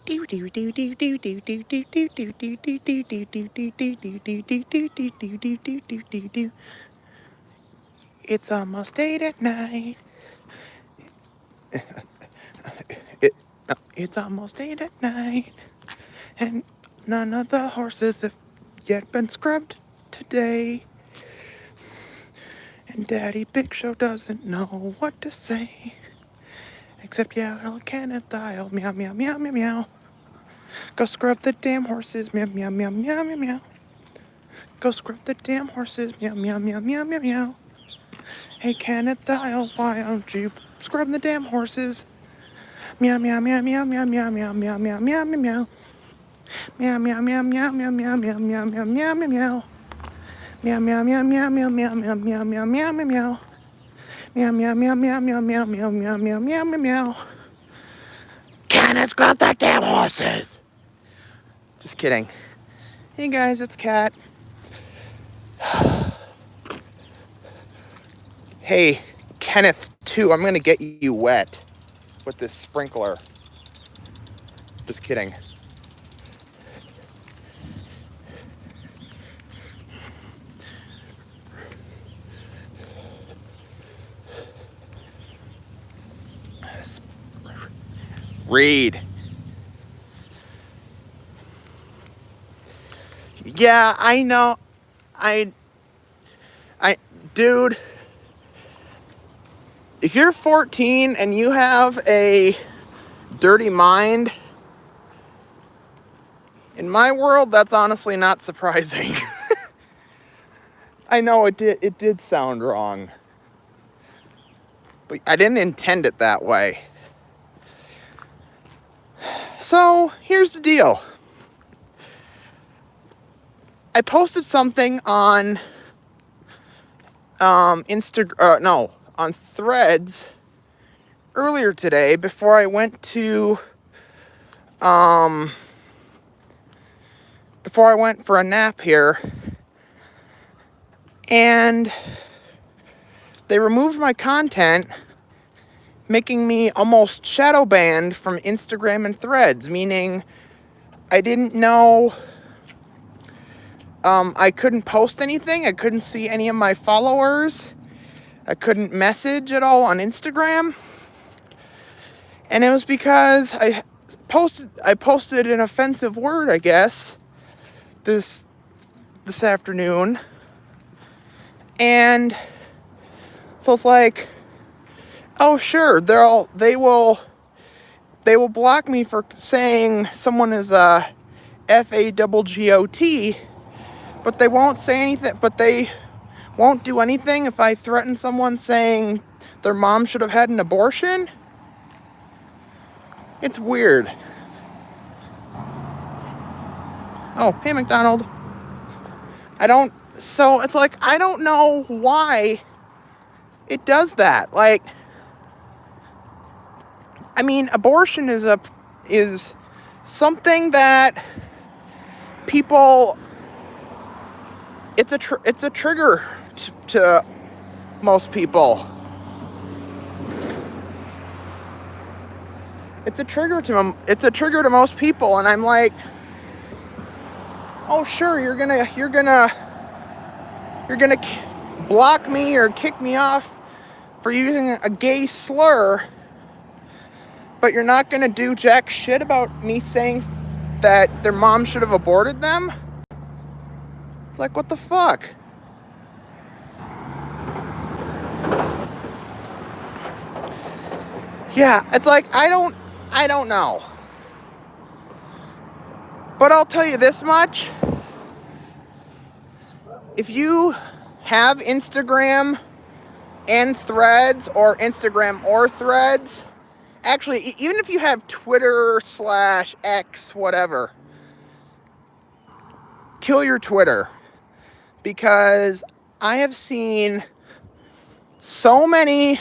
It's almost 8 at night. It, it's almost 8 at night. And none of the horses have yet been scrubbed today. And Daddy Big Show doesn't know what to say. Except yell, Kenneth Dial, meow, meow, meow, meow, meow. Go scrub the damn horses, meow, meow, meow, meow, meow, meow. Go scrub the damn horses, meow, meow, meow, meow, meow, meow. Hey, Kenneth Dial, why don't you scrub the damn horses? Meow, meow, meow, meow, meow, meow, meow, meow, meow, meow, meow, meow. Meow, meow, meow, meow, meow, meow, meow, meow, meow, meow, meow, meow. Meow, meow, meow, meow, meow, meow, meow, meow, meow, meow, meow, meow. Meow, meow, meow, meow, meow, meow, meow, meow, meow, meow, meow, meow. Kenneth, scrub the damn horses! Just kidding. Hey guys, it's Kat. Hey, Kenneth, too, I'm gonna get you wet with this sprinkler. Just kidding. Read. Yeah, I know. Dude, if you're 14 and you have a dirty mind, in my world, that's honestly not surprising. I know it did sound wrong, but I didn't intend it that way. So, here's the deal. I posted something on on Threads earlier today before I went for a nap here, and they removed my content, making me almost shadow banned from Instagram and Threads, meaning I didn't know. I couldn't post anything. I couldn't see any of my followers. I couldn't message at all on Instagram. And it was because I posted an offensive word, I guess, this afternoon. And so it's like, oh sure, they will block me for saying someone is a FAGGOT. But they won't say anything, but they won't do anything if I threaten someone saying their mom should have had an abortion. It's weird. Oh, hey, McDonald. So it's like, I don't know why it does that. Like, I mean, abortion is something that people, it's a trigger to most people. It's a trigger to most people, and I'm like, oh sure, you're gonna block me or kick me off for using a gay slur, but you're not gonna do jack shit about me saying that their mom should have aborted them? It's like, what the fuck? Yeah, it's like, I don't know. But I'll tell you this much. If you have Instagram and Threads, or Instagram or Threads, actually, even if you have Twitter /X, whatever, kill your Twitter. Because I have seen so many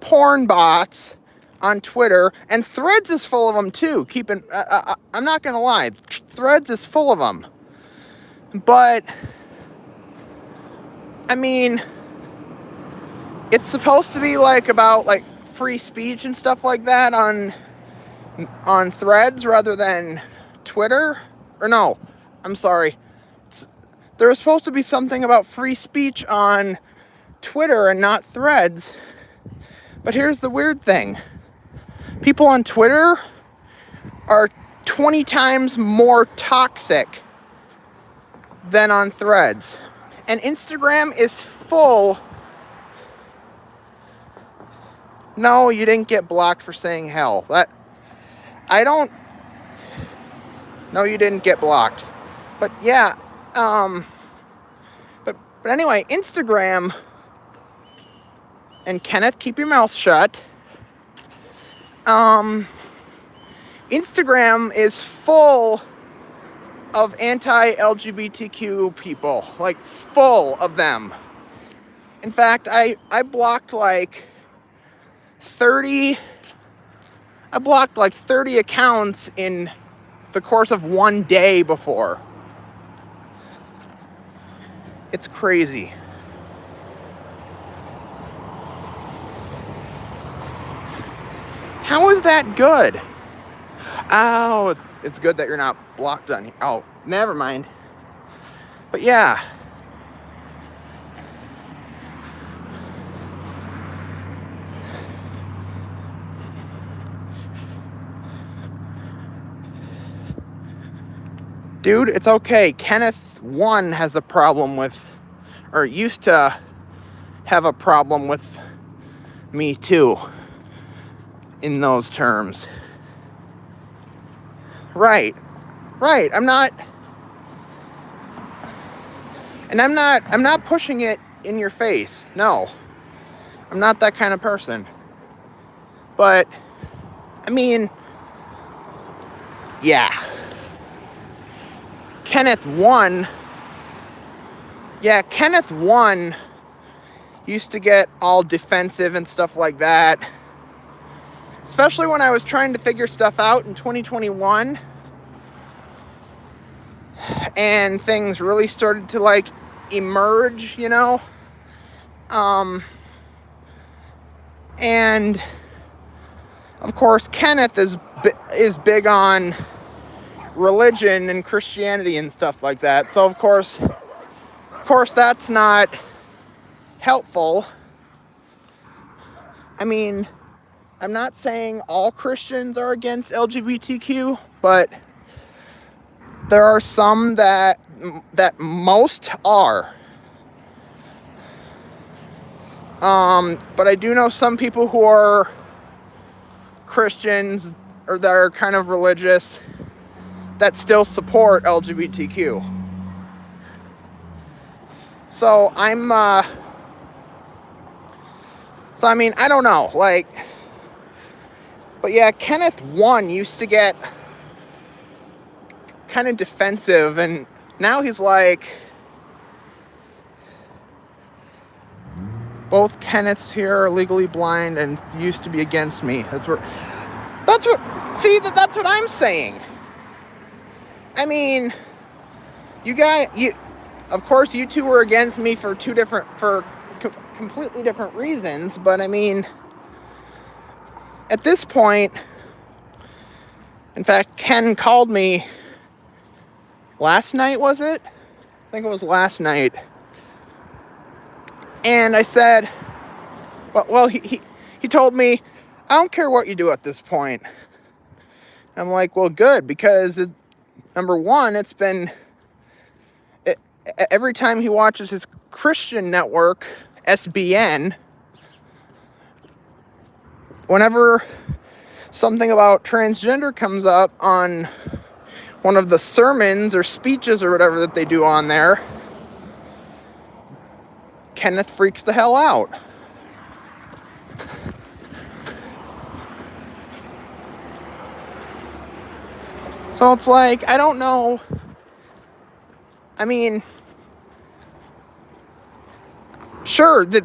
porn bots on Twitter, and Threads is full of them too. I'm not gonna lie, Threads is full of them. But I mean, it's supposed to be like about like free speech and stuff like that on on Threads rather than Twitter. Or no, I'm sorry. There was supposed to be something about free speech on Twitter and not Threads. But here's the weird thing. People on Twitter are 20 times more toxic than on Threads. And Instagram is full. No, you didn't get blocked for saying hell. No, you didn't get blocked. But yeah, but anyway, Instagram, and Kenneth, keep your mouth shut. Instagram is full of anti-LGBTQ people, like full of them. In fact, I blocked like 30 accounts in the course of one day before. It's crazy. How is that good? Oh, it's good that you're not blocked on here. Oh, never mind. But yeah. Dude, it's okay. Kenneth 1 has a problem with, or used to have a problem with me too, in those terms. Right. I'm not pushing it in your face. No. I'm not that kind of person. But, I mean, yeah. Kenneth 1 used to get all defensive and stuff like that. Especially when I was trying to figure stuff out in 2021. And things really started to like emerge, you know? And of course, Kenneth is big on religion and Christianity and stuff like that. So of course that's not helpful. I mean, I'm not saying all Christians are against LGBTQ, but there are some that most are. But I do know some people who are Christians or that are kind of religious that still support LGBTQ. So I mean, I don't know, like, but yeah, Kenneth 1 used to get kind of defensive, and now he's like, both Kenneths here are legally blind and used to be against me. That's what I'm saying. I mean, of course you two were against me for completely different reasons, but I mean, at this point, in fact, Ken called me last night, was it? I think it was last night. And I said, well, he told me, I don't care what you do at this point. I'm like, well, good, because number one, every time he watches his Christian network, SBN, whenever something about transgender comes up on one of the sermons or speeches or whatever that they do on there, Kenneth freaks the hell out. So it's like, I don't know. I mean, sure, the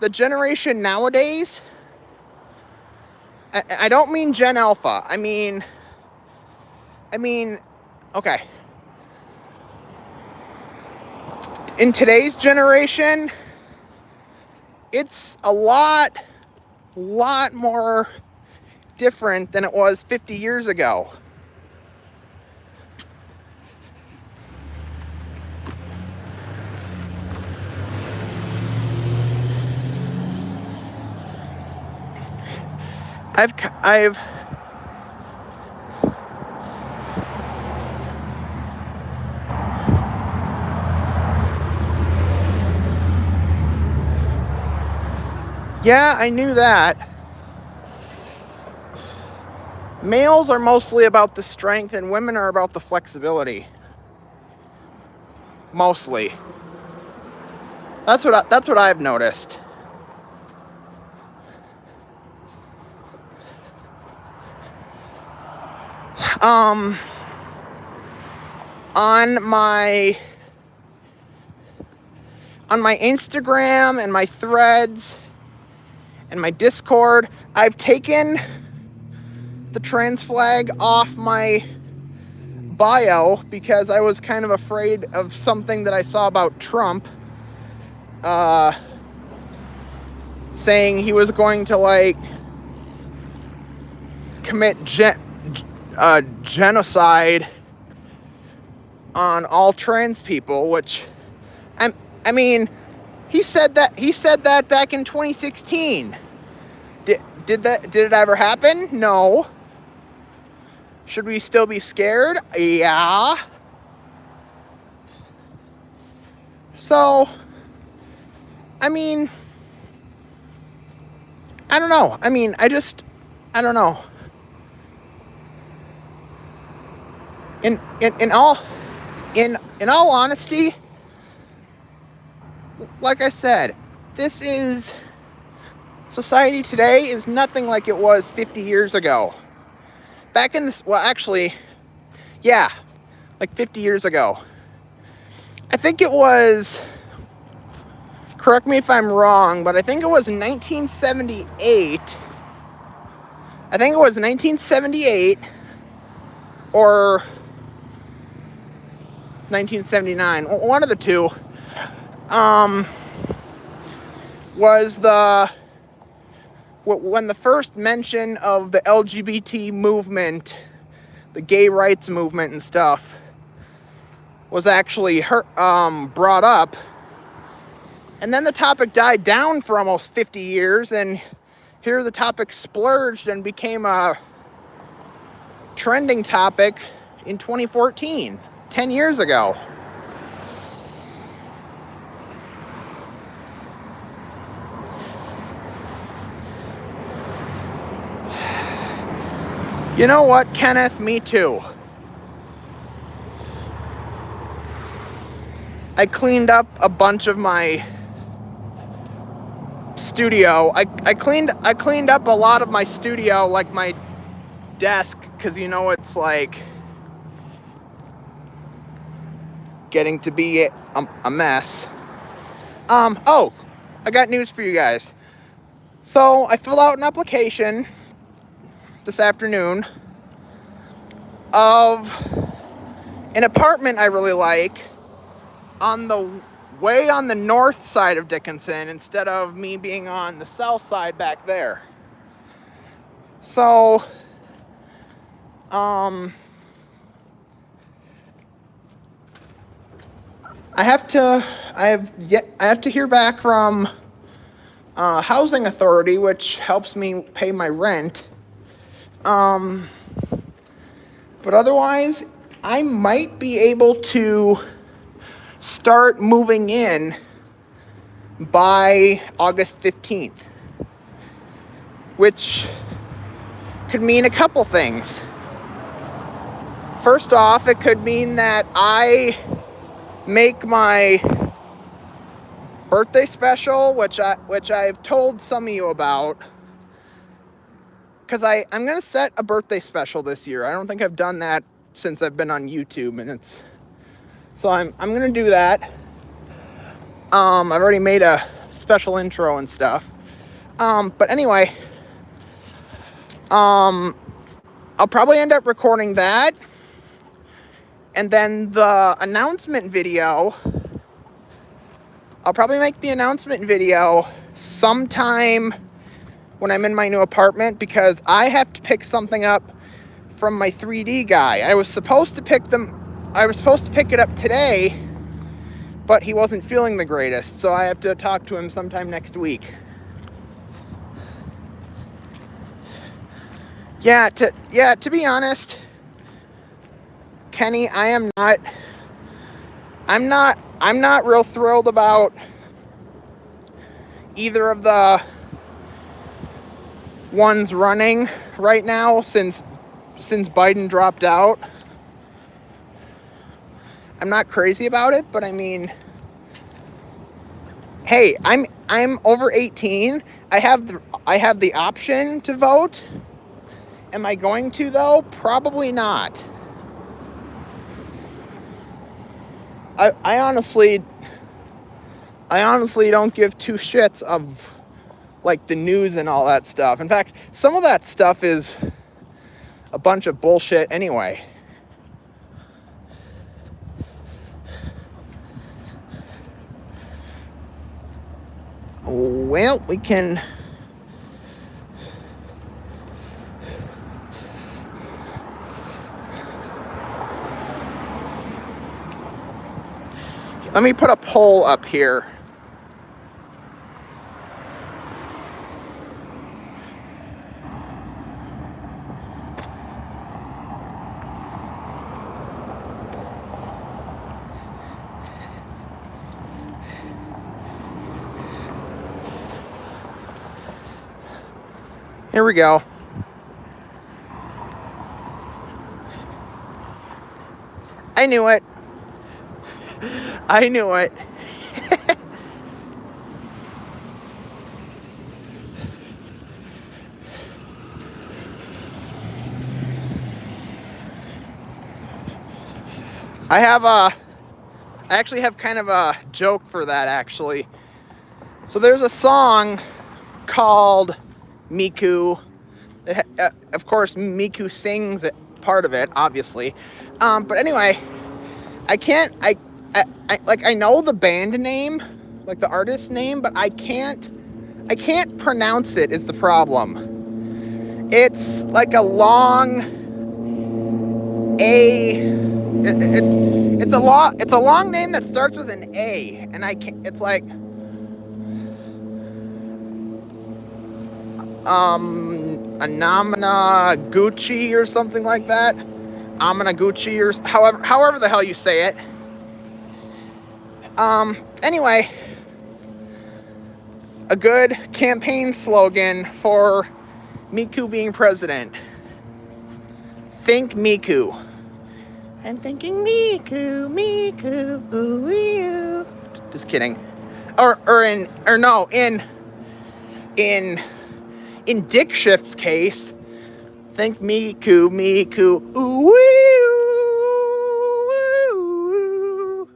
generation nowadays, I don't mean Gen Alpha. I mean, okay. In today's generation, it's a lot more different than it was 50 years ago. I've Yeah, I knew that. Males are mostly about the strength and women are about the flexibility. Mostly. That's what I've noticed. On my Instagram and my threads and my Discord, I've taken the trans flag off my bio because I was kind of afraid of something that I saw about Trump, saying he was going to like commit genocide on all trans people, which I mean, he said that back in 2016. Did it ever happen? No. Should we still be scared? Yeah. So, I mean, I don't know. I mean, I don't know. In all honesty, like I said, society today is nothing like it was 50 years ago. Back in this, well, actually, yeah, like 50 years ago. I think it was, correct me if I'm wrong, but I think it was 1978. I think it was 1978 or 1979, one of the two, was when the first mention of the LGBT movement, the gay rights movement and stuff, was actually brought up. And then the topic died down for almost 50 years, and here the topic splurged and became a trending topic in 2014, 10 years ago. You know what, Kenneth? Me too. I cleaned up a bunch of my studio. I cleaned up a lot of my studio, like my desk, because you know it's like getting to be a mess. Oh, I got news for you guys. So I filled out an application this afternoon of an apartment I really like on the north side of Dickinson instead of me being on the south side back there. So I have to hear back from housing authority, which helps me pay my rent. But otherwise, I might be able to start moving in by August 15th, which could mean a couple things. First off, it could mean that I make my birthday special, which I've told some of you about, because I'm going to set a birthday special this year. I don't think I've done that since I've been on YouTube, and so I'm going to do that. I've already made a special intro and stuff. But anyway, I'll probably end up recording that. And then the announcement video, I'll probably make the announcement video sometime when I'm in my new apartment because I have to pick something up from my 3D guy. I was supposed to pick it up today, but he wasn't feeling the greatest, so I have to talk to him sometime next week. Yeah, to be honest, Kenny, I'm not real thrilled about either of the ones running right now since Biden dropped out. I'm not crazy about it, but I mean, hey, I'm over 18. I have the option to vote. Am I going to though? Probably not. I honestly don't give two shits of like the news and all that stuff. In fact, some of that stuff is a bunch of bullshit anyway. Well, we can... Let me put a poll up here. Here we go. I knew it. I knew it. I actually have kind of a joke for that, actually. So there's a song called Miku. Of course, Miku sings part of it, obviously. But anyway, I know the band name, like the artist name, but I can't pronounce it is the problem. It's like a long it's a long name that starts with an A, and it's like Anamana Gucci or something like that. Amana Gucci or however the hell you say it. Anyway, a good campaign slogan for Miku being president. Think Miku. I'm thinking Miku, ooh, ooh. Just kidding. In Dick Shift's case, think Miku, ooh, ooh.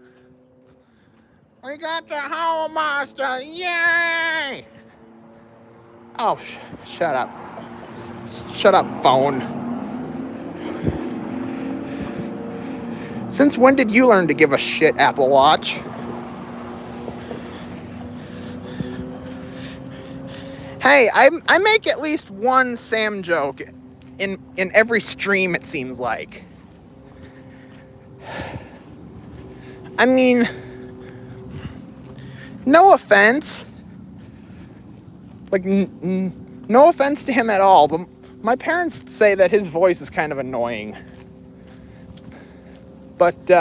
We got the Hall Master, yay! Oh, shut up. Shut up, phone. Since when did you learn to give a shit, Apple Watch? Hey, I make at least one Sam joke in every stream, it seems like. I mean, no offense. Like, no offense to him at all, but my parents say that his voice is kind of annoying. But,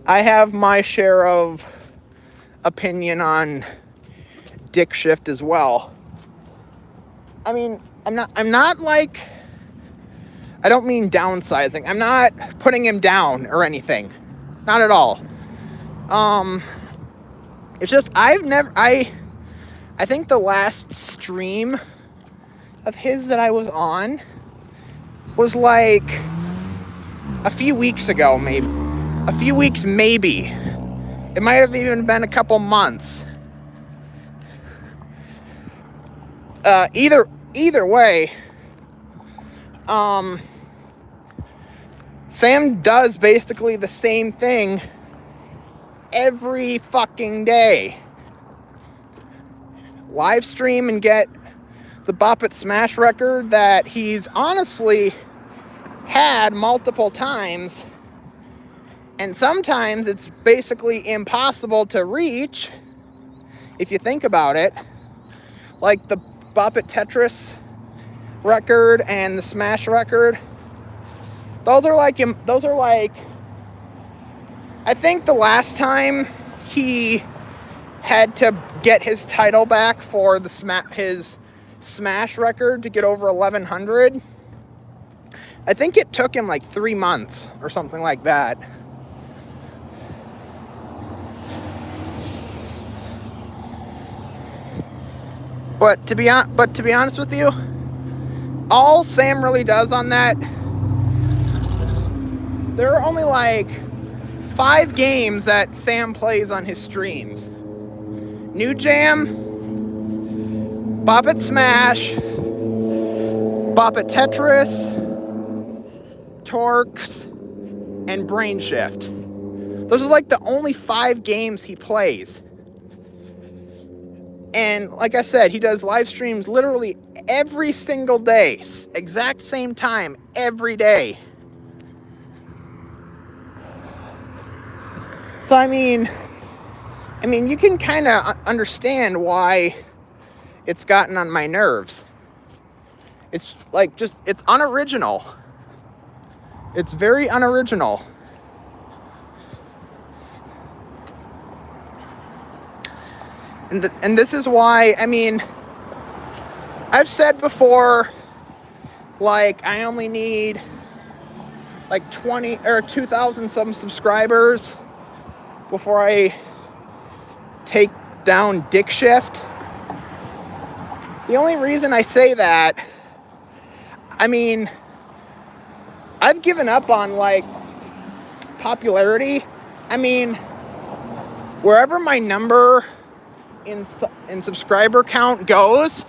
I have my share of opinion on Dick Shift as well. I mean, I'm not like, I don't mean downsizing. I'm not putting him down or anything. Not at all. It's just, I think the last stream of his that I was on was like a few weeks ago, maybe. A few weeks, maybe. It might have even been a couple months. Either way, Sam does basically the same thing every fucking day. Live stream and get the Bop It Smash record that he's honestly had multiple times. And sometimes it's basically impossible to reach if you think about it. Like the Bop It Tetris record and the Smash record. Those are like, I think the last time he had to get his title back for his Smash record to get over 1100. I think it took him like 3 months or something like that. But to be honest with you, all Sam really does on that, there are only like 5 games that Sam plays on his streams. New Jam, Bop It Smash, Bop It Tetris, Torx, and Brain Shift. Those are like the only 5 games he plays. And like I said, he does live streams literally every single day, exact same time, every day. So I mean, you can kind of understand why it's gotten on my nerves. It's like it's unoriginal. It's very unoriginal. And this is why, I've said before, like, I only need like 20 or 2,000 some subscribers before I take down Dick Shift. The only reason I say that, I've given up on like popularity. Wherever my number in subscriber count goes,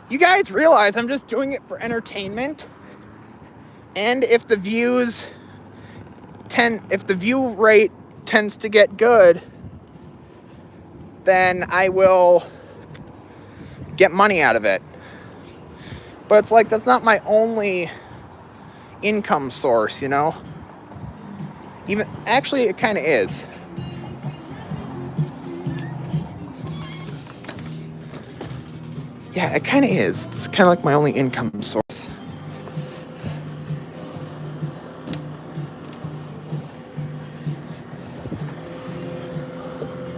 you guys realize I'm just doing it for entertainment. And if the view rate tends to get good, then I will get money out of it. But it's like, that's not my only income source, you know? Actually, it kind of is. Yeah, it kind of is. It's kind of like my only income source.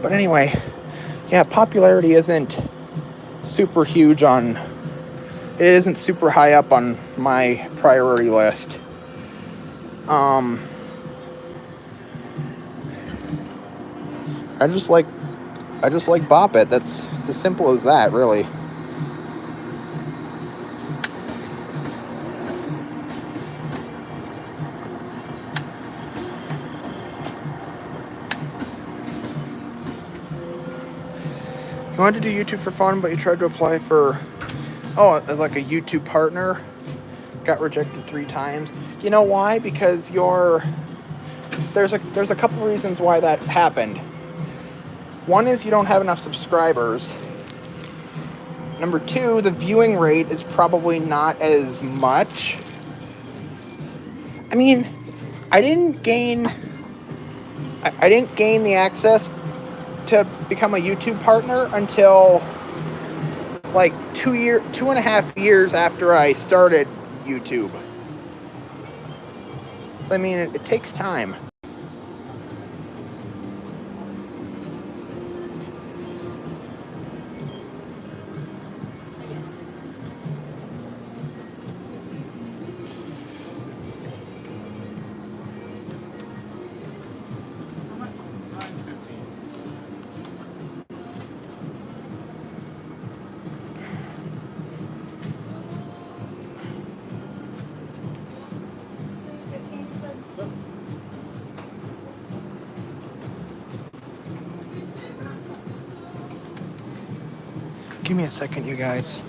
But anyway, yeah, popularity isn't super huge it isn't super high up on my priority list. I just like Bop It. It's as simple as that, really. You wanted to do YouTube for fun, but you tried to apply for, like a YouTube partner. Got rejected 3 times. You know why? Because there's a couple reasons why that happened. One is you don't have enough subscribers. Number 2, the viewing rate is probably not as much. I didn't gain the access to become a YouTube partner until like 2.5 years after I started YouTube. So it takes time. Give me a second, you guys.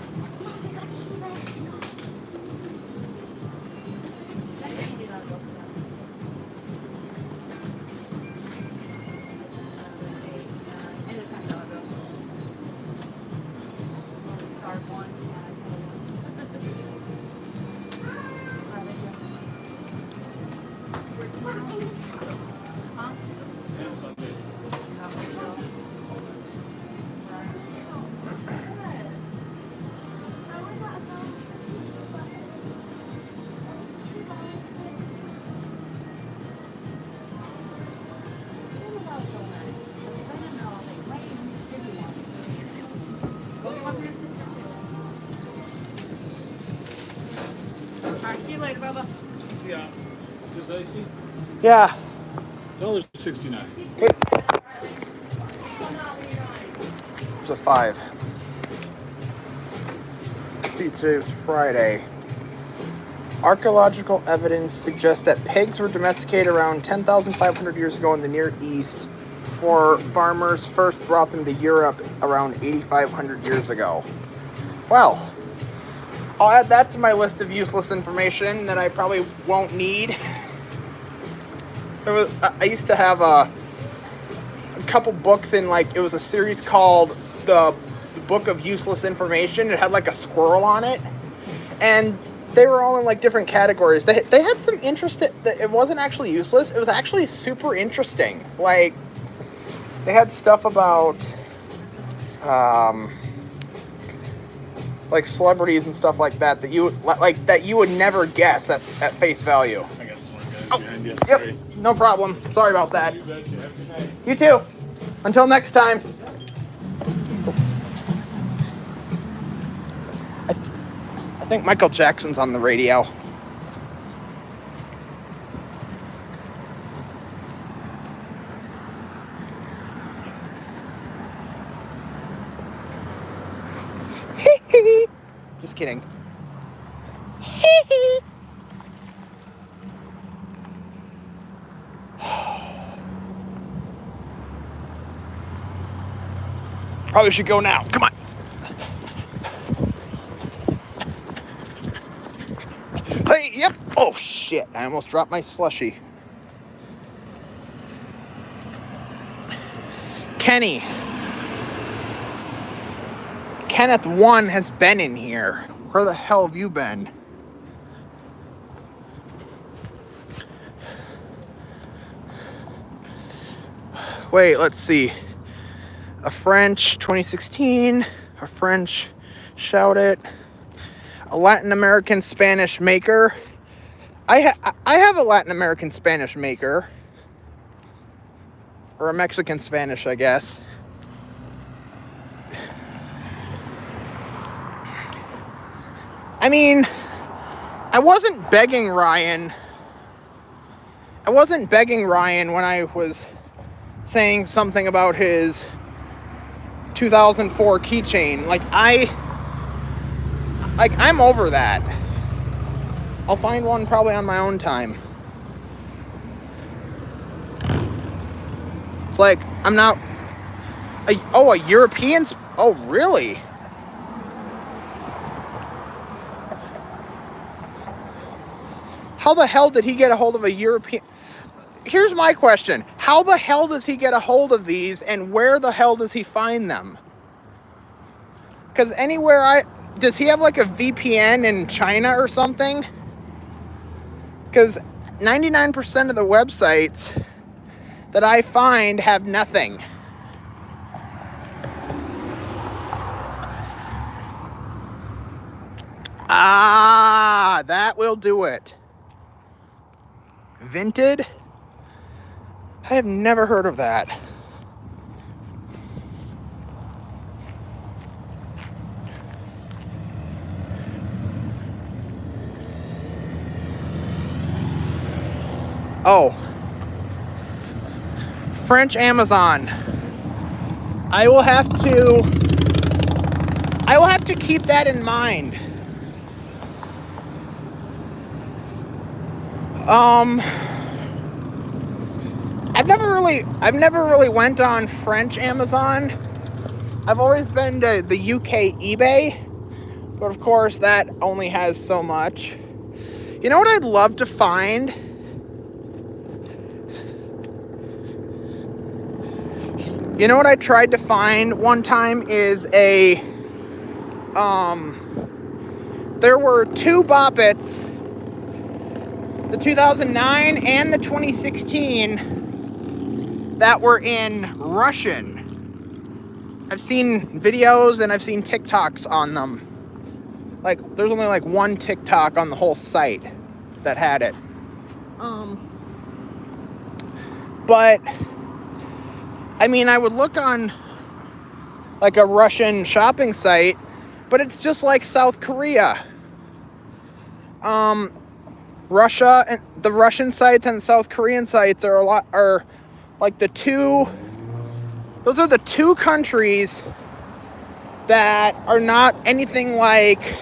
later, Bubba. Yeah. Just icy? Yeah. $1.69. Okay. It's a 5. Let's see, today was Friday. Archaeological evidence suggests that pigs were domesticated around 10,500 years ago in the Near East, before farmers first brought them to Europe around 8,500 years ago. Well, I'll add that to my list of useless information that I probably won't need. I used to have a couple books in, like, it was a series called the Book of Useless Information. It had like a squirrel on it, and they were all in like different categories. They had some interest. It wasn't actually useless. It was actually super interesting. Like, they had stuff about like celebrities and stuff like that that you would never guess at face value. I got some more guys behind you. Yep, Sorry. no problem. Sorry about that. You betcha. Have a good night. You too. Until next time. Oops. I think Michael Jackson's on the radio. Just kidding. Probably should go now. Come on. Hey, yep. Oh, shit. I almost dropped my slushie. Kenny. Kenneth 1 has been in here. Where the hell have you been? Wait, let's see. A French 2016. A French Shout It. A Latin American Spanish Maker. I have a Latin American Spanish Maker. Or a Mexican Spanish, I guess. I mean, I wasn't begging Ryan when I was saying something about his 2004 keychain. I'm over that. I'll find one probably on my own time. It's like, I'm not... a European... Oh, really? How the hell did he get a hold of a European... Here's my question. How the hell does he get a hold of these, and where the hell does he find them? Because does he have like a VPN in China or something? Because 99% of the websites that I find have nothing. Ah, that will do it. Vinted? I have never heard of that. Oh. French Amazon. I will have to keep that in mind. I've never really went on French Amazon. I've always been to the UK eBay, but of course that only has so much. You know what I'd love to find? You know what I tried to find one time is there were 2 Boppets, the 2009 and the 2016, that were in Russian. I've seen videos and I've seen TikToks on them. Like, there's only like one TikTok on the whole site that had it. But I mean, I would look on like a Russian shopping site, but it's just like South Korea. Russia and the Russian sites and the South Korean sites are like the two. Those are the two countries that are not anything like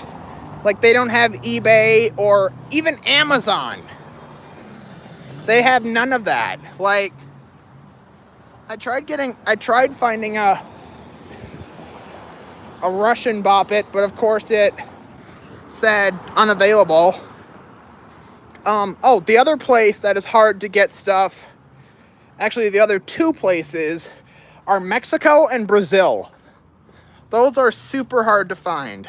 they don't have eBay or even Amazon. They have none of that. Like, I tried finding a Russian Bop It, but of course it said unavailable. The other place that is hard to get stuff, actually the other two places, are Mexico and Brazil. Those are super hard to find.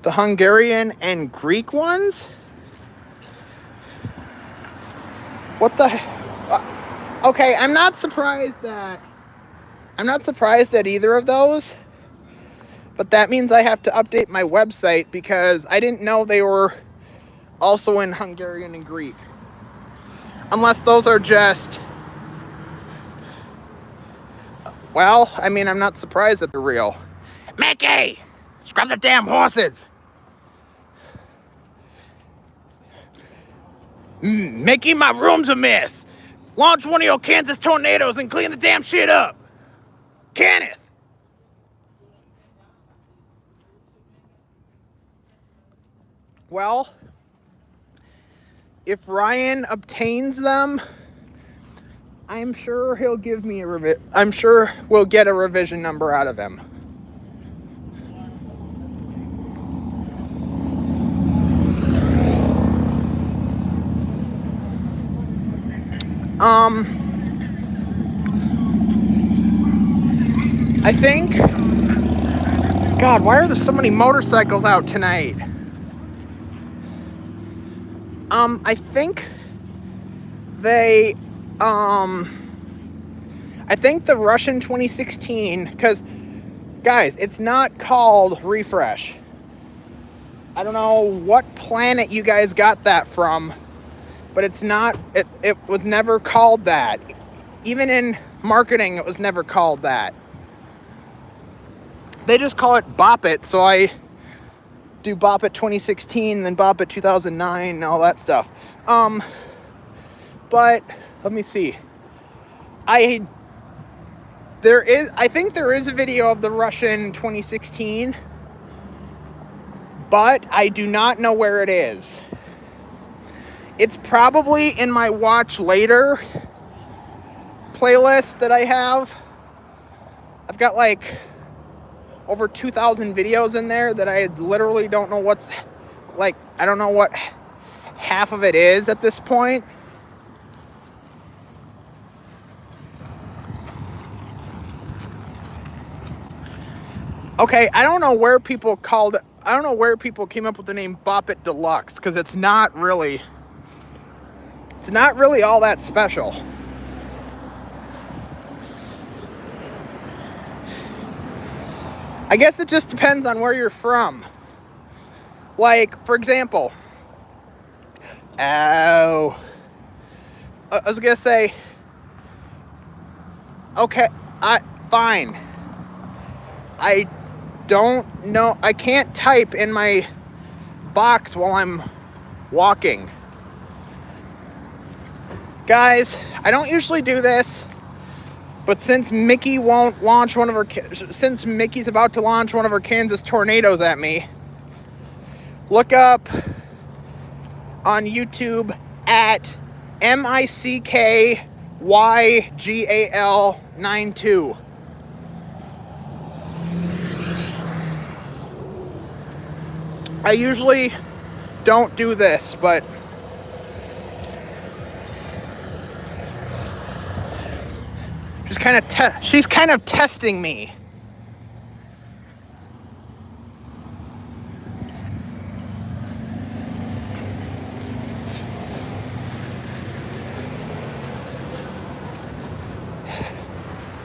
The Hungarian and Greek ones? What the okay, I'm not surprised at either of those. But that means I have to update my website because I didn't know they were also in Hungarian and Greek. Unless those are just... Well, I mean, I'm not surprised that they're real. Mickey! Scrub the damn horses! Mickey, my room's a mess! Launch one of your Kansas tornadoes and clean the damn shit up! Kenneth! Well, if Ryan obtains them, I'm sure he'll give me I'm sure we'll get a revision number out of him. I think... God, why are there so many motorcycles out tonight? I think they, I think the Russian 2016, because, guys, it's not called Refresh. I don't know what planet you guys got that from, but it's not, it was never called that. Even in marketing, it was never called that. They just call it Bop It, so I do Bop It 2016, then Bop It 2009, and all that stuff. But let me see. I think there is a video of the Russian 2016, but I do not know where it is. It's probably in my Watch Later playlist that I have. I've got like over 2,000 videos in there that I literally don't know what's, like, I don't know what half of it is at this point. Okay, I don't know where people came up with the name Bop It Deluxe, because it's not really all that special. I guess it just depends on where you're from. Like, for example, I was gonna say, okay, fine. I don't know, I can't type in my box while I'm walking. Guys, I don't usually do this, but since Mickey won't launch since Mickey's about to launch one of her Kansas tornadoes at me, look up on YouTube at MICKYGAL92. I usually don't do this, but she's kind of testing me.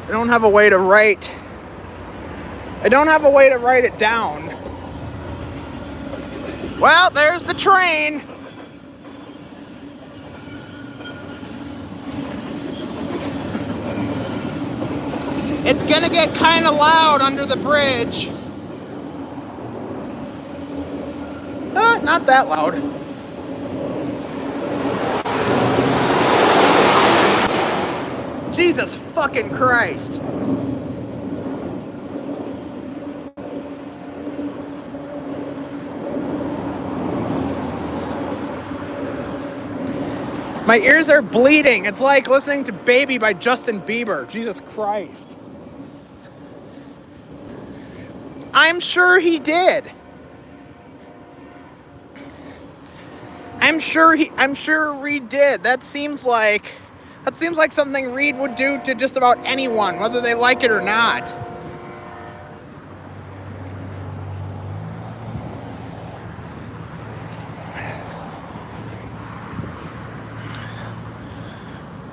I don't have a way to write it down. Well, there's the train. It's gonna get kind of loud under the bridge. not that loud. Jesus fucking Christ. My ears are bleeding. It's like listening to Baby by Justin Bieber. Jesus Christ. I'm sure he did. I'm sure Reed did. That seems like something Reed would do to just about anyone, whether they like it or not.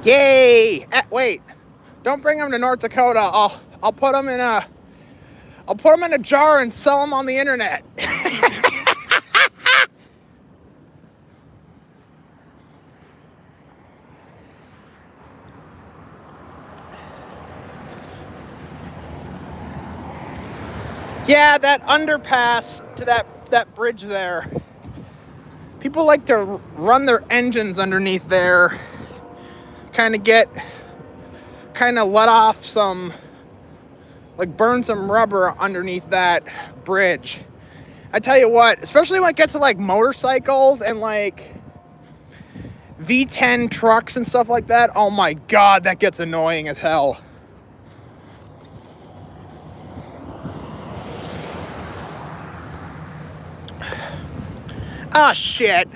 Yay! Wait, don't bring them to North Dakota. I'll put them in a jar and sell them on the internet. Yeah, that underpass to that bridge there. People like to run their engines underneath there. Kind of let off some, like burn some rubber underneath that bridge. I tell you what, especially when it gets to like motorcycles and like V10 trucks and stuff like that, oh my God, that gets annoying as hell. Ah, shit.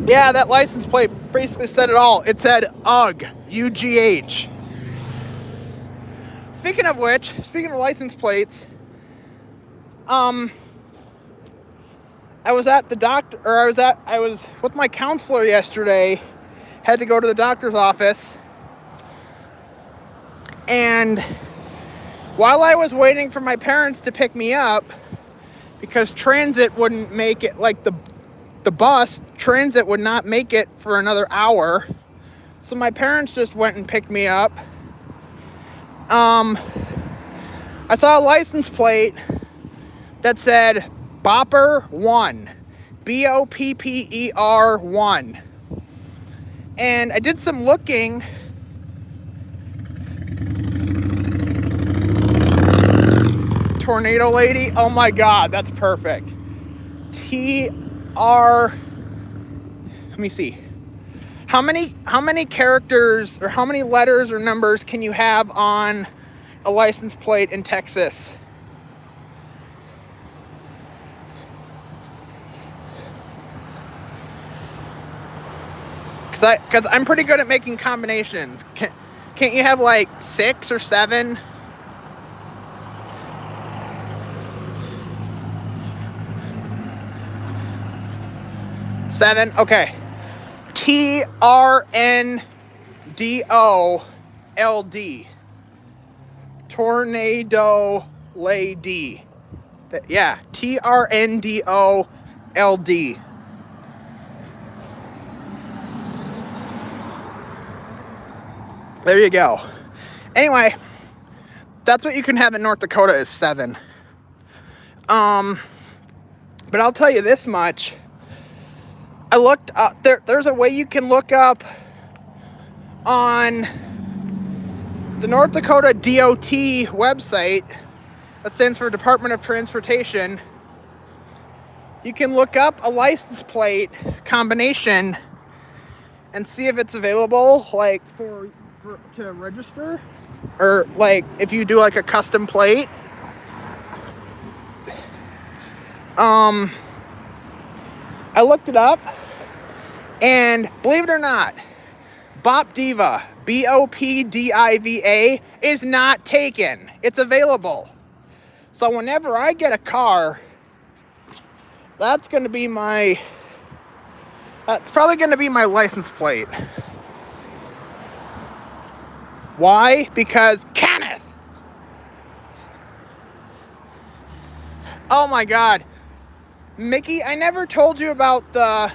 Yeah, that license plate basically said it all. It said UGH, UGH. Speaking of license plates, I was at the doctor, or I was with my counselor yesterday, had to go to the doctor's office, and while I was waiting for my parents to pick me up, because transit wouldn't make it, like the bus, transit would not make it for another hour. So my parents just went and picked me up. I saw a license plate that said Bopper 1. Bopper 1. And I did some looking. Tornado lady. Oh my God, that's perfect. Let me see. How many characters or how many letters or numbers can you have on a license plate in Texas? Cause I'm pretty good at making combinations. Can't you have like 6 or 7? Seven? Okay. TRNDOLD. Tornado lady. Yeah, TRNDOLD. There you go. Anyway, that's what you can have in North Dakota is 7. But I'll tell you this much. I looked up, there's a way you can look up on the North Dakota DOT website, that stands for Department of Transportation. You can look up a license plate combination and see if it's available, like to register, or like if you do like a custom plate. I looked it up, and believe it or not, Bopdiva, Bopdiva, is not taken. It's available. So whenever I get a car, that's probably going to be my license plate. Why? Because Kenneth. Oh my God. Mickey, I never told you about the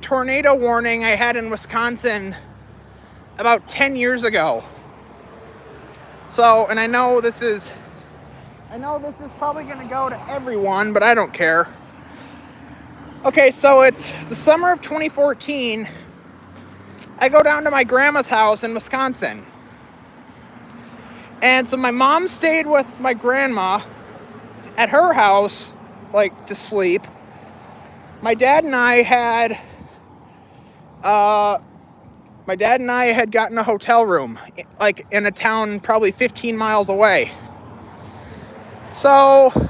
tornado warning I had in Wisconsin about 10 years ago. So, and I know this is I know this is probably going to go to everyone, but I don't care. Okay, so it's the summer of 2014. I go down to my grandma's house in Wisconsin. And so my mom stayed with my grandma at her house, like, to sleep. My dad and I had gotten a hotel room, like, in a town probably 15 miles away. So it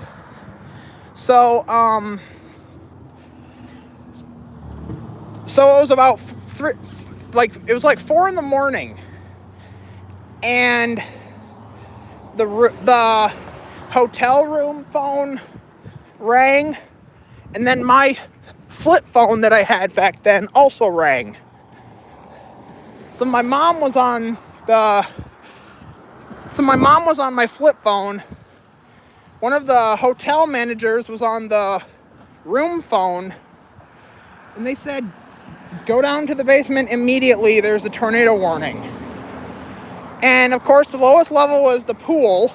was about it was like 4 a.m, and the hotel room phone rang, and then my flip phone that I had back then also rang. So my mom was on my flip phone. One of the hotel managers was on the room phone, and they said, go down to the basement immediately, there's a tornado warning. And of course the lowest level was the pool,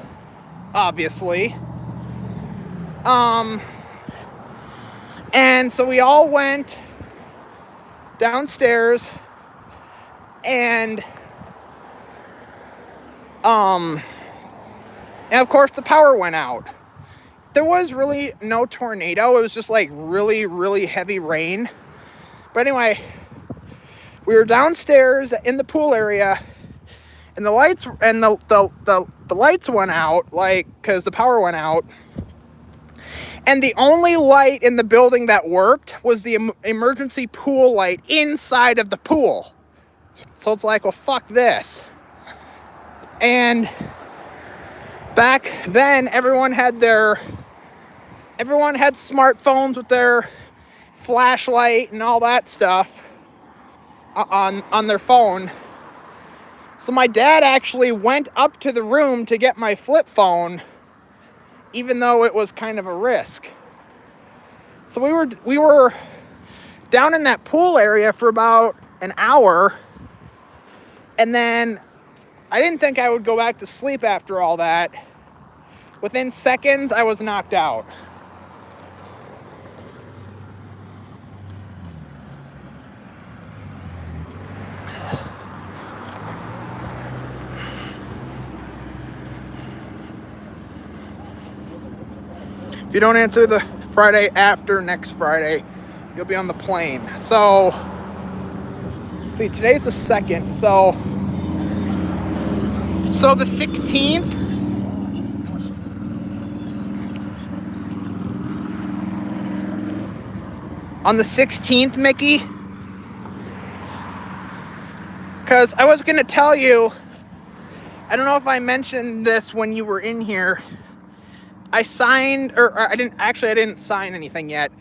obviously. And so we all went downstairs, and of course the power went out. There was really no tornado, it was just like really, really heavy rain. But anyway, we were downstairs in the pool area, and the lights the lights went out, like, because the power went out. And the only light in the building that worked was the emergency pool light inside of the pool. So it's like, well, fuck this. And back then, everyone had smartphones with their flashlight and all that stuff on their phone. So my dad actually went up to the room to get my flip phone, even though it was kind of a risk. So we were down in that pool area for about an hour, and then I didn't think I would go back to sleep after all that. Within seconds, I was knocked out. If you don't answer the Friday after next Friday, you'll be on the plane. So, see, today's the 2nd, so the 16th, on the 16th, Mickey, because I was going to tell you, I don't know if I mentioned this when you were in here, I didn't sign anything yet.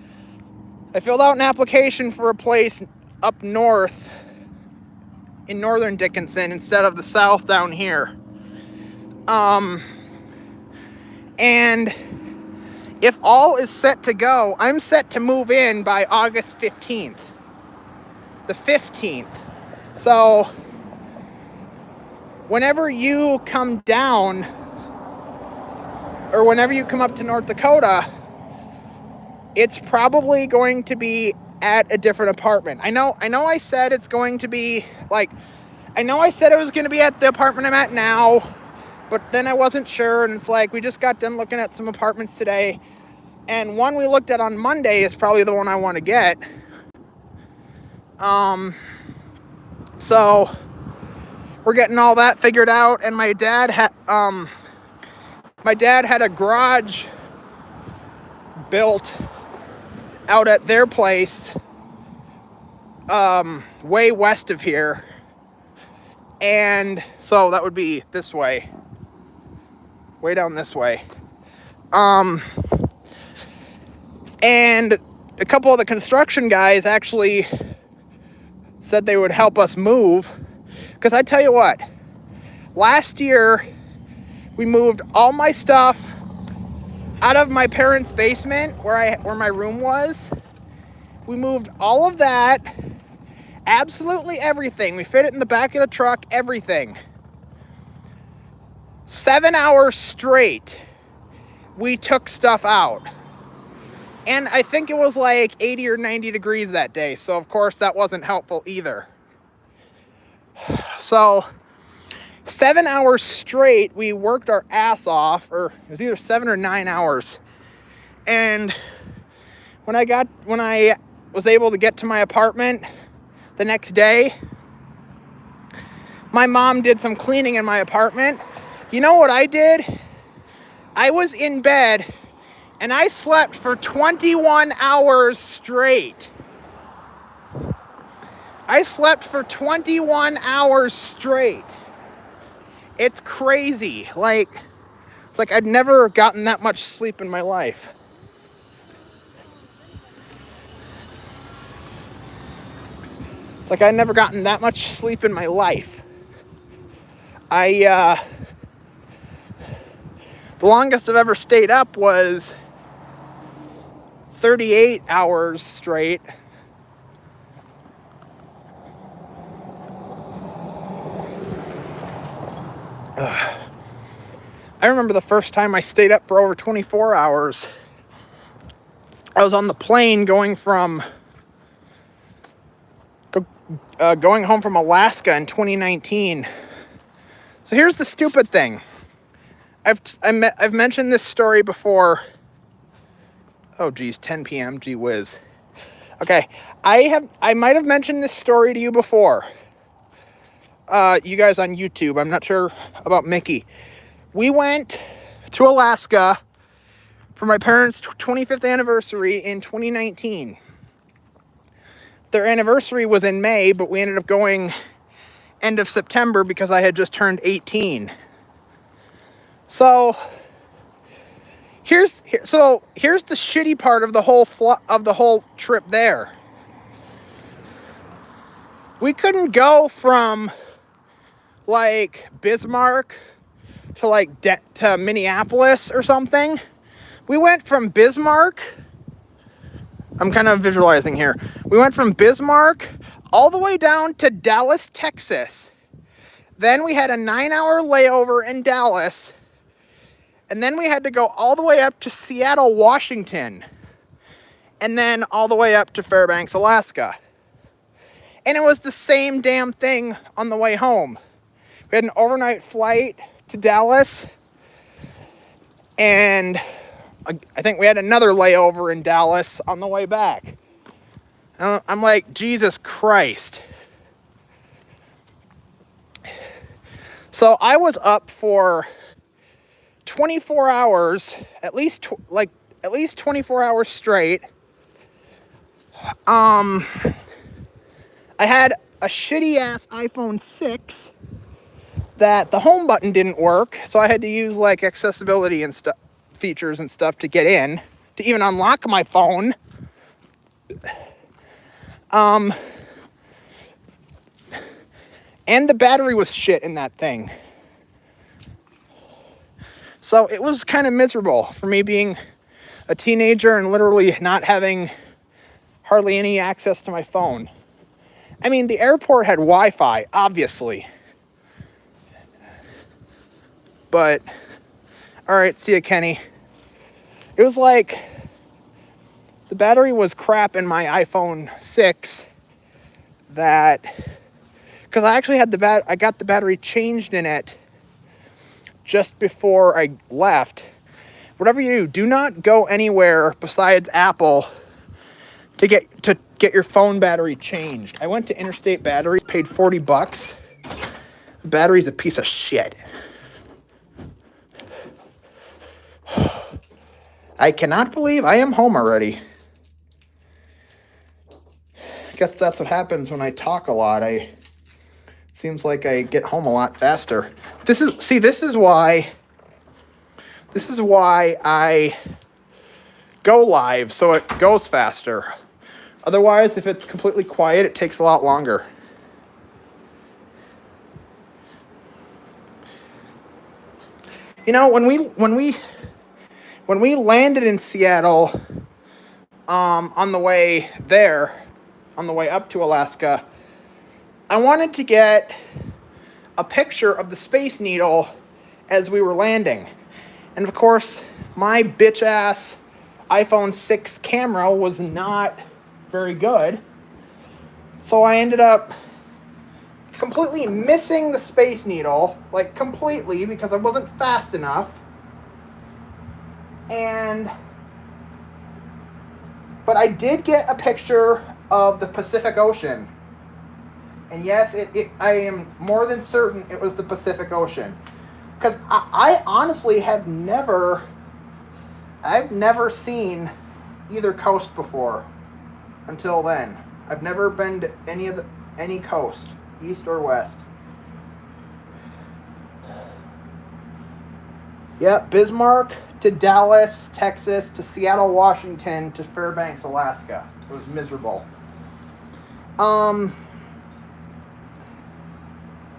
I filled out an application for a place up north in northern Dickinson instead of the south down here. And if all is set to go, I'm set to move in by August 15th. The 15th. So, whenever you come down, or whenever you come up to North Dakota, it's probably going to be at a different apartment. I know I said it's going to be, like, I know I said it was going to be at the apartment I'm at now, but then I wasn't sure, and it's like, we just got done looking at some apartments today, and one we looked at on Monday is probably the one I want to get. So, we're getting all that figured out, and my dad had a garage built out at their place, way west of here. And so that would be this way. Way down this way. And a couple of the construction guys actually said they would help us move. Because I tell you what, last year we moved all my stuff out of my parents' basement where my room was. We moved all of that, absolutely everything. We fit it in the back of the truck, everything. 7 hours straight. we took stuff out. And I think it was like 80 or 90 degrees that day. So, of course, that wasn't helpful either. So, 7 hours straight, we worked our ass off. Or it was either 7 or 9 hours. And when I was able to get to my apartment the next day, my mom did some cleaning in my apartment. You know what I did? I was in bed and I slept for 21 hours straight. I slept for 21 hours straight. It's crazy. It's like I'd never gotten that much sleep in my life. It's like I'd never gotten that much sleep in my life. The longest I've ever stayed up was 38 hours straight. I remember the first time I stayed up for over 24 hours. I was on the plane going home from Alaska in 2019. So here's the stupid thing. I've mentioned this story before. Oh geez, 10 p.m. Gee whiz. Okay, I might have mentioned this story to you before. You guys on YouTube. I'm not sure about Mickey. We went to Alaska for my parents' 25th anniversary in 2019. Their anniversary was in May, but we ended up going end of September because I had just turned 18. So here's the shitty part of the whole trip there. We couldn't go from like Bismarck to to Minneapolis or something. We went from Bismarck. I'm kind of visualizing here. We went from Bismarck all the way down to Dallas, Texas. Then we had a 9-hour layover in Dallas. And then we had to go all the way up to Seattle, Washington. And then all the way up to Fairbanks, Alaska. And it was the same damn thing on the way home. We had an overnight flight to Dallas. And I think we had another layover in Dallas on the way back. I'm like, Jesus Christ. So I was up for 24 hours, at least 24 hours straight. I had a shitty ass iPhone 6 that the home button didn't work, so I had to use like accessibility and stuff, features and stuff to get in, to even unlock my phone. And the battery was shit in that thing. So it was kind of miserable for me being a teenager and literally not having hardly any access to my phone. I mean, the airport had Wi-Fi, obviously. But, alright, see ya, Kenny. It was like the battery was crap in my iPhone 6 that, because I actually had I got the battery changed in it just before I left. Whatever you do not go anywhere besides Apple to get your phone battery changed. I went to Interstate Batteries, paid $40. The battery's a piece of shit. I cannot believe I am home already. I guess that's what happens when I talk a lot. Seems like I get home a lot faster. This is why I go live, so it goes faster. Otherwise, if it's completely quiet, it takes a lot longer. You know, when we landed in Seattle, on the way up to Alaska, I wanted to get a picture of the Space Needle as we were landing. And of course, my bitch ass iPhone 6 camera was not very good. So I ended up completely missing the Space Needle, like completely, because I wasn't fast enough. But I did get a picture of the Pacific Ocean. And yes, I am more than certain it was the Pacific Ocean. Because I honestly have I've never seen either coast before until then. I've never been to any coast, east or west. Yep, Bismarck to Dallas, Texas, to Seattle, Washington, to Fairbanks, Alaska. It was miserable.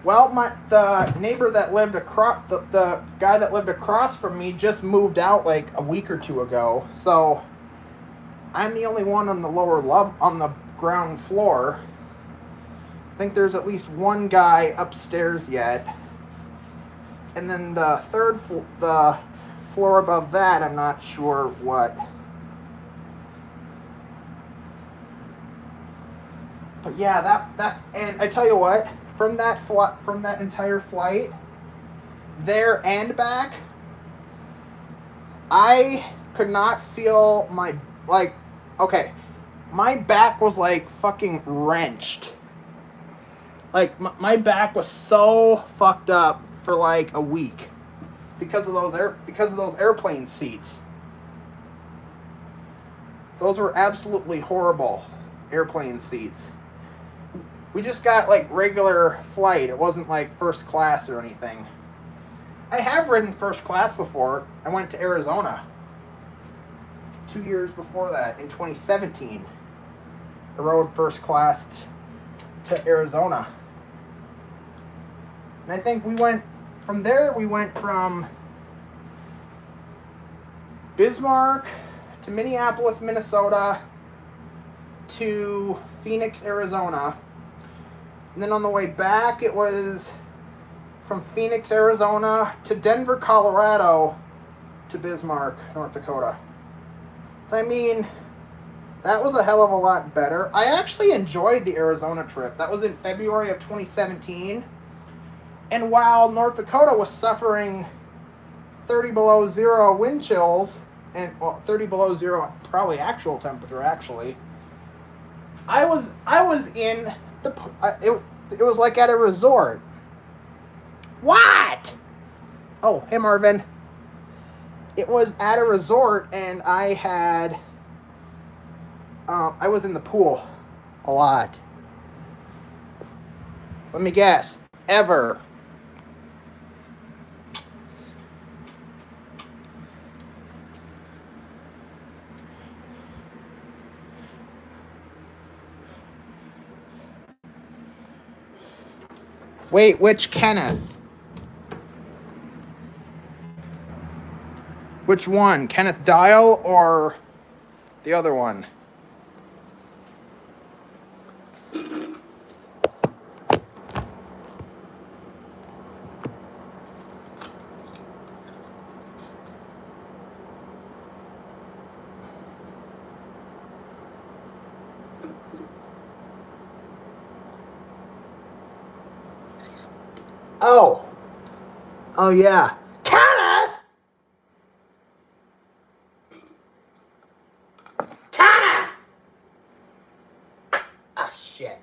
Well, the neighbor that lived across, the guy that lived across from me just moved out like a week or two ago. So I'm the only one on the ground floor. I think there's at least one guy upstairs yet. And then the the floor above that, I'm not sure what. But yeah, that and I tell you what, from that entire flight, there and back, I could not feel my back was like fucking wrenched. Like my back was so fucked up for like a week because of those airplane seats. Those were absolutely horrible airplane seats. We just got like regular flight. It wasn't like first class or anything. I have ridden first class before. I went to Arizona 2 years before that in 2017. I rode first class to Arizona. And I think we went from Bismarck to Minneapolis, Minnesota to Phoenix, Arizona. And then on the way back, it was from Phoenix, Arizona to Denver, Colorado to Bismarck, North Dakota. So, I mean, that was a hell of a lot better. I actually enjoyed the Arizona trip. That was in February of 2017. And while North Dakota was suffering 30 below zero wind chills, and 30 below zero probably actual temperature, actually, I was in it was like at a resort. What? Oh, hey Marvin. It was at a resort, and I was in the pool a lot. Let me guess. Ever. Wait, which Kenneth? Which one? Kenneth Dial or the other one? Oh yeah. Kenneth! Kenneth! Ah, shit.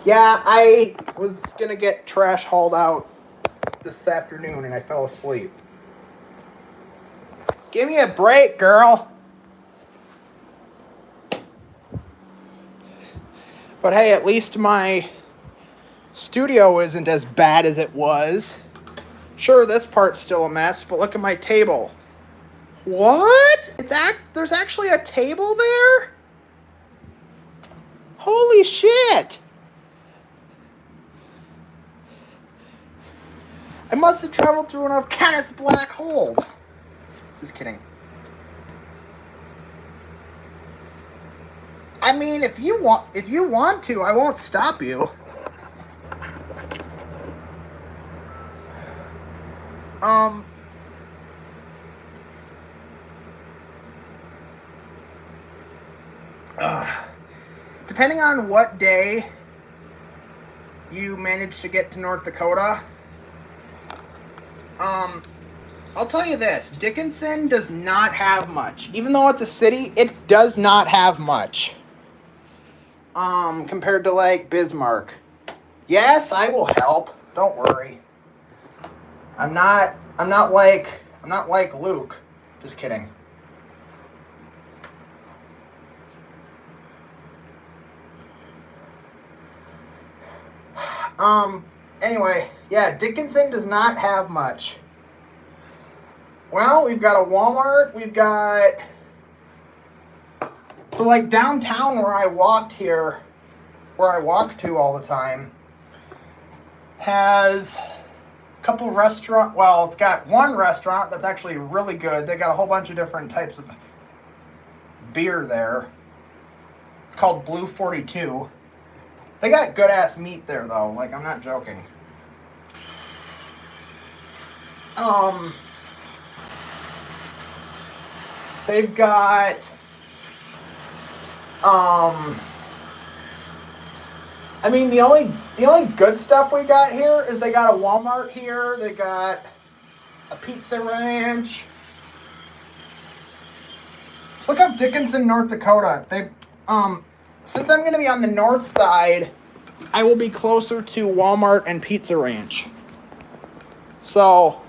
Yeah, I was gonna get trash hauled out this afternoon and I fell asleep. Give me a break, girl. But hey, at least my studio isn't as bad as it was. Sure, this part's still a mess, but look at my table. What? There's actually a table there? Holy shit! I must have traveled through enough Kenneth's black holes. Just kidding. I mean, if you want to, I won't stop you. Um, depending on what day you manage to get to North Dakota, I'll tell you this, Dickinson does not have much. Even though it's a city, it does not have much. Compared to like Bismarck. Yes, I will help. Don't worry. I'm not like Luke. Just kidding. Anyway, yeah, Dickinson does not have much. Well, we've got a Walmart, we've got... So, like, downtown where I walk to all the time, has a couple restaurants. Well, it's got one restaurant that's actually really good. They got a whole bunch of different types of beer there. It's called Blue 42. They got good-ass meat there, though. Like, I'm not joking. They've got, I mean, the only good stuff we got here is they got a Walmart here. They got a Pizza Ranch. Just look up Dickinson, North Dakota. They, since I'm going to be on the north side, I will be closer to Walmart and Pizza Ranch. So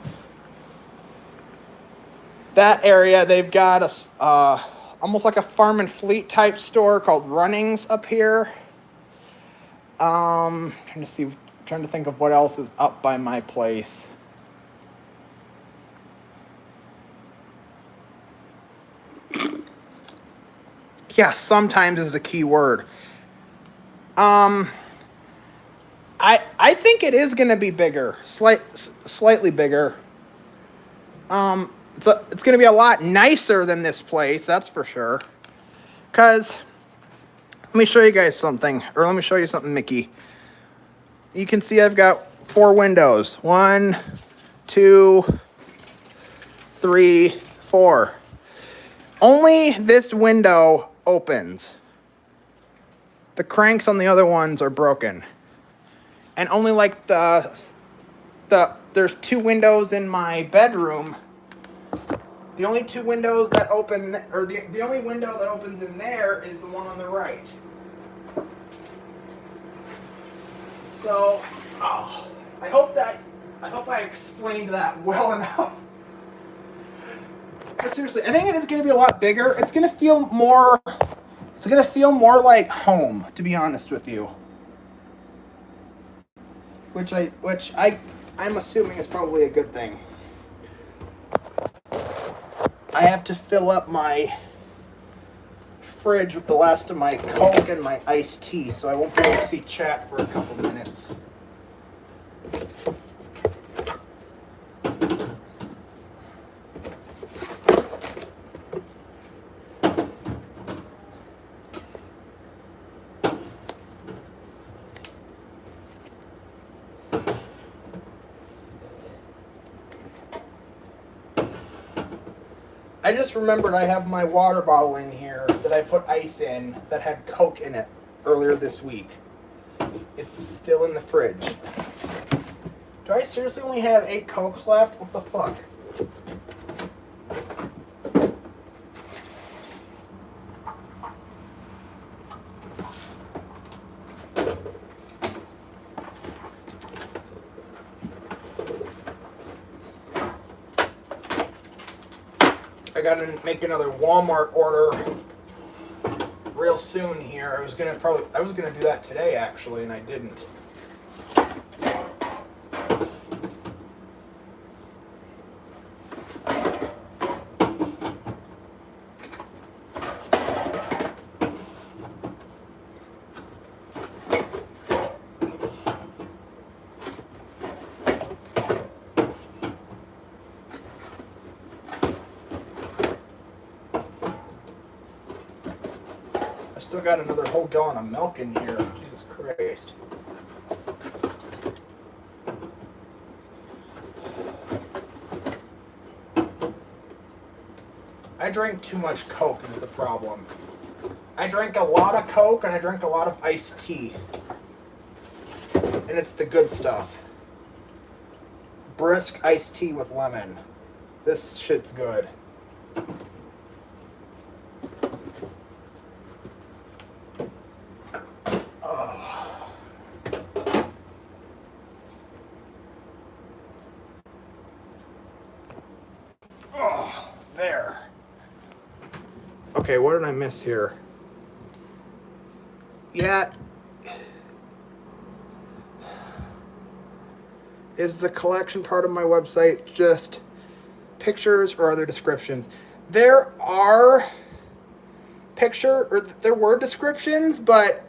that area, they've got a almost like a Farm and Fleet type store called Runnings up here. Trying to think of what else is up by my place. Yeah, sometimes is a key word. I think it is going to be bigger, slightly bigger. It's going to be a lot nicer than this place, that's for sure. Because, let me show you guys something, or let me show you something, Mickey. You can see I've got 4 windows. 1, 2, 3, 4. Only this window opens. The cranks on the other ones are broken. And only like there's 2 windows in my bedroom. The only 2 windows that open, or the only window that opens in there is the one on the right. So, I hope I explained that well enough. But seriously, I think it is going to be a lot bigger. It's going to feel more like home, to be honest with you. Which I'm assuming is probably a good thing. I have to fill up my fridge with the last of my Coke and my iced tea, so I won't be able to see chat for a couple minutes. I just remembered I have my water bottle in here that I put ice in that had Coke in it earlier this week. It's still in the fridge. Do I seriously only have 8 Cokes left? What the fuck? I gotta make another Walmart order real soon here. I was gonna do that today actually, and I didn't. Still got another whole gallon of milk in here. Jesus Christ. drink too much Coke is the problem. I drink a lot of Coke and I drink a lot of iced tea. And it's the good stuff. Brisk iced tea with lemon. This shit's good. Oh, there. Okay, what did I miss here? Yeah. Is the collection part of my website just pictures or other descriptions? There are there were descriptions, but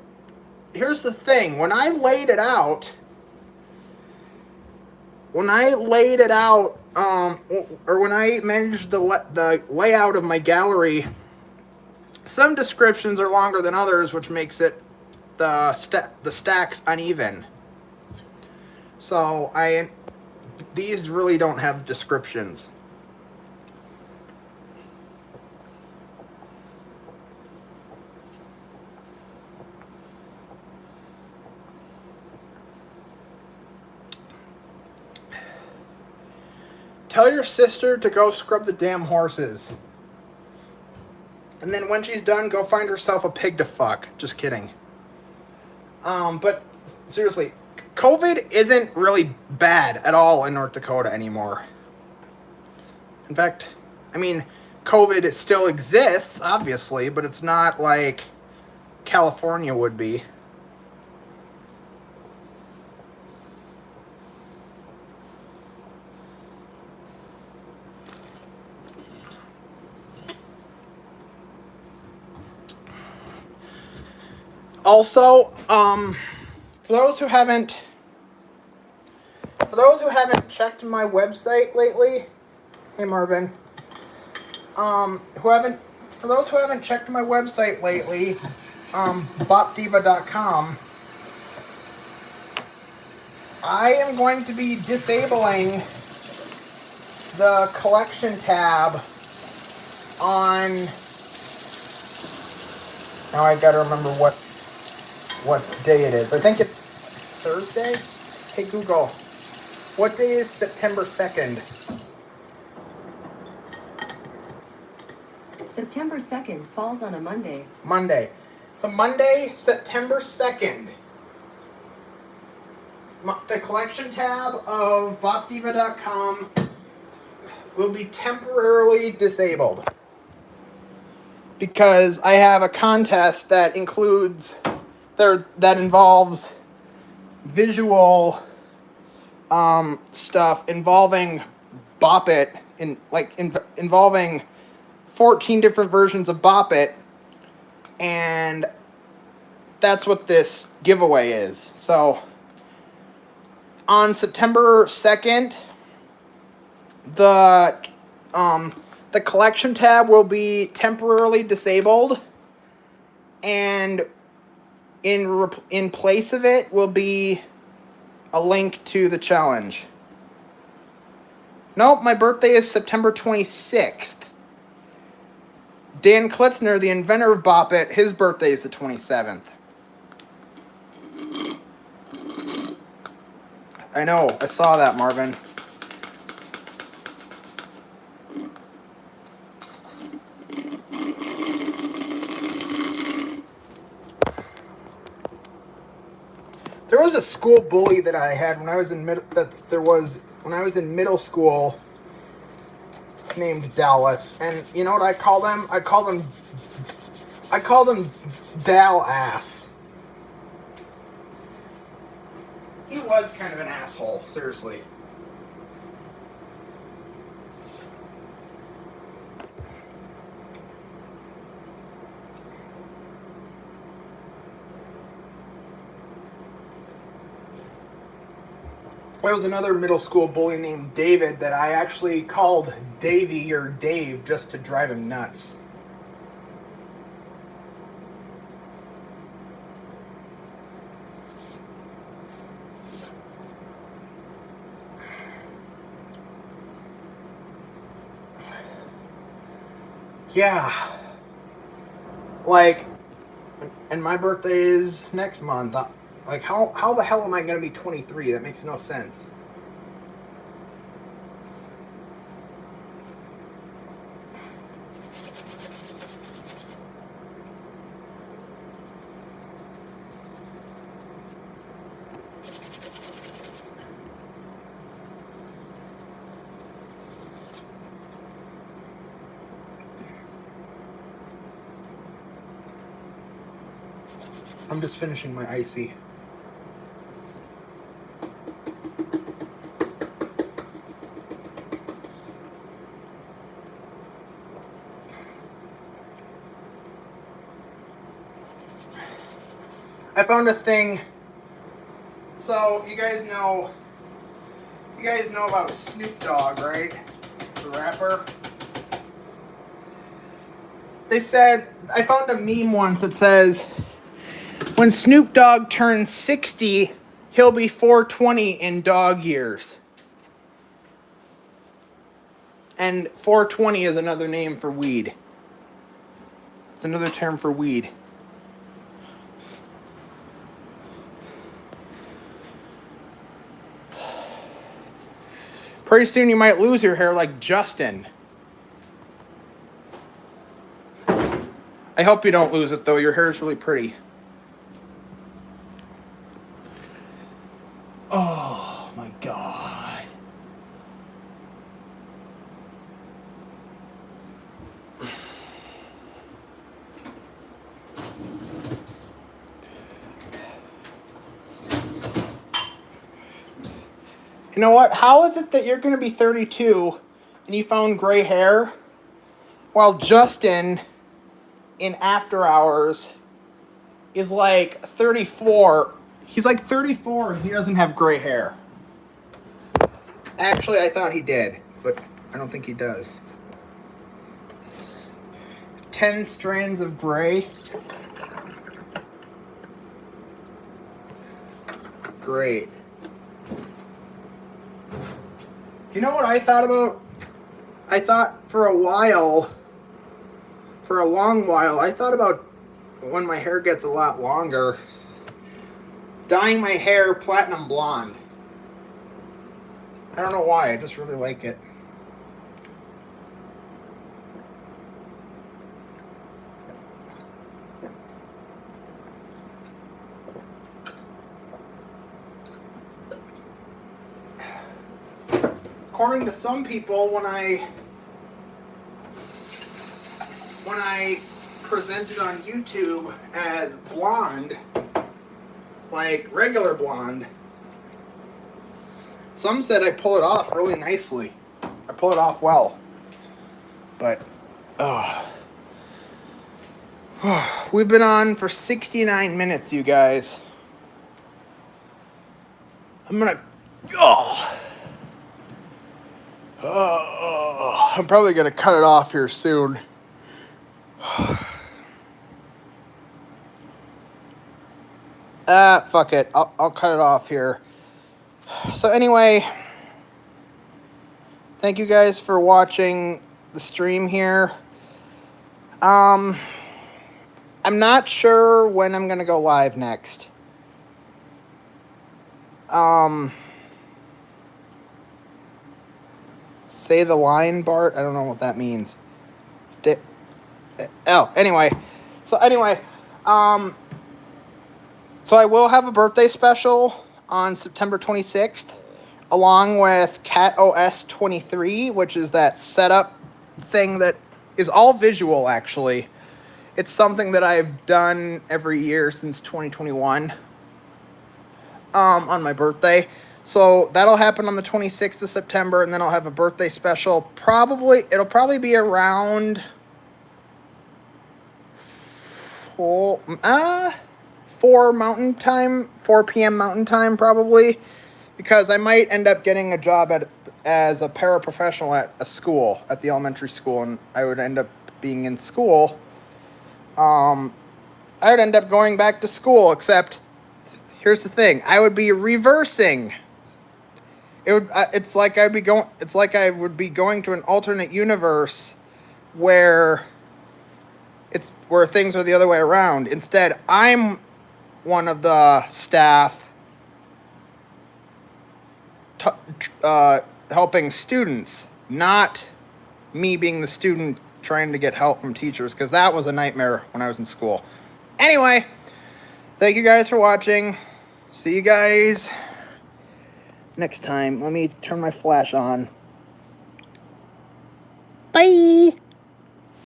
here's the thing. When I laid it out, or when I managed the layout of my gallery, some descriptions are longer than others, which makes it the stacks uneven. So these really don't have descriptions. Tell your sister to go scrub the damn horses. And then when she's done, go find herself a pig to fuck. Just kidding. But seriously, COVID isn't really bad at all in North Dakota anymore. In fact, I mean, COVID still exists, obviously, but it's not like California would be. Also, for those who haven't checked my website lately, hey Marvin. For those who haven't checked my website lately, bopdiva.com, I am going to be disabling the collection tab on. Now I gotta remember what day it is. I think it's Thursday. Hey Google, what day is September 2nd? September 2nd falls on a Monday. Monday. So Monday, September 2nd. The collection tab of bopdiva.com will be temporarily disabled. Because I have a contest that involves visual stuff involving Bop It, involving 14 different versions of Bop It, and that's what this giveaway is. So on September 2nd, the collection tab will be temporarily disabled, and in place of it will be a link to the challenge. Nope, my birthday is September 26th. Dan Klitzner, the inventor of Bop It, his birthday is the 27th. I know, I saw that, Marvin. There was a school bully that I had when I was in middle school, named Dallas, and you know what I called him? I called him Dal Ass. He was kind of an asshole, seriously. There was another middle school bully named David that I actually called Davey or Dave just to drive him nuts. Yeah. Like, and my birthday is next month. Like, how the hell am I going to be 23? That makes no sense. I'm just finishing my icy. I found a thing. So you guys know about Snoop Dogg, right? The rapper. They said, I found a meme once that says, when Snoop Dogg turns 60, he'll be 420 in dog years. And 420 is another name for weed. It's another term for weed. Pretty soon you might lose your hair like Justin. I hope you don't lose it though. Your hair is really pretty. Oh my God. You know what? How is it that you're going to be 32 and you found gray hair while Justin in After Hours is like 34? He's like 34 and he doesn't have gray hair. Actually, I thought he did, but I don't think he does. 10 strands of gray. Great. You know what I thought about? I thought for a long while, I thought about when my hair gets a lot longer, dyeing my hair platinum blonde. I don't know why, I just really like it. According to some people, when I presented on YouTube as blonde, like regular blonde, some said I pull it off really nicely. I pull it off well. But, we've been on for 69 minutes, you guys. I'm probably gonna cut it off here soon. Fuck it. I'll cut it off here. So anyway, thank you guys for watching the stream here. I'm not sure when I'm gonna go live next. Say the line, Bart? I don't know what that means. Anyway. So I will have a birthday special on September 26th, along with Cat OS 23, which is that setup thing that is all visual, actually. It's something that I've done every year since 2021 on my birthday. So that'll happen on the 26th of September, and then I'll have a birthday special. It'll probably be around 4 Mountain Time, 4 p.m. Mountain Time probably, because I might end up getting a job as a paraprofessional at a school, at the elementary school, and I would end up being in school. I would end up going back to school, except here's the thing: I would be reversing. It's like I would be going to an alternate universe where it's where things are the other way around. Instead, I'm one of the staff helping students, not me being the student trying to get help from teachers, because that was a nightmare when I was in school. Anyway, thank you guys for watching. See you guys next time. Let me turn my flash on. Bye!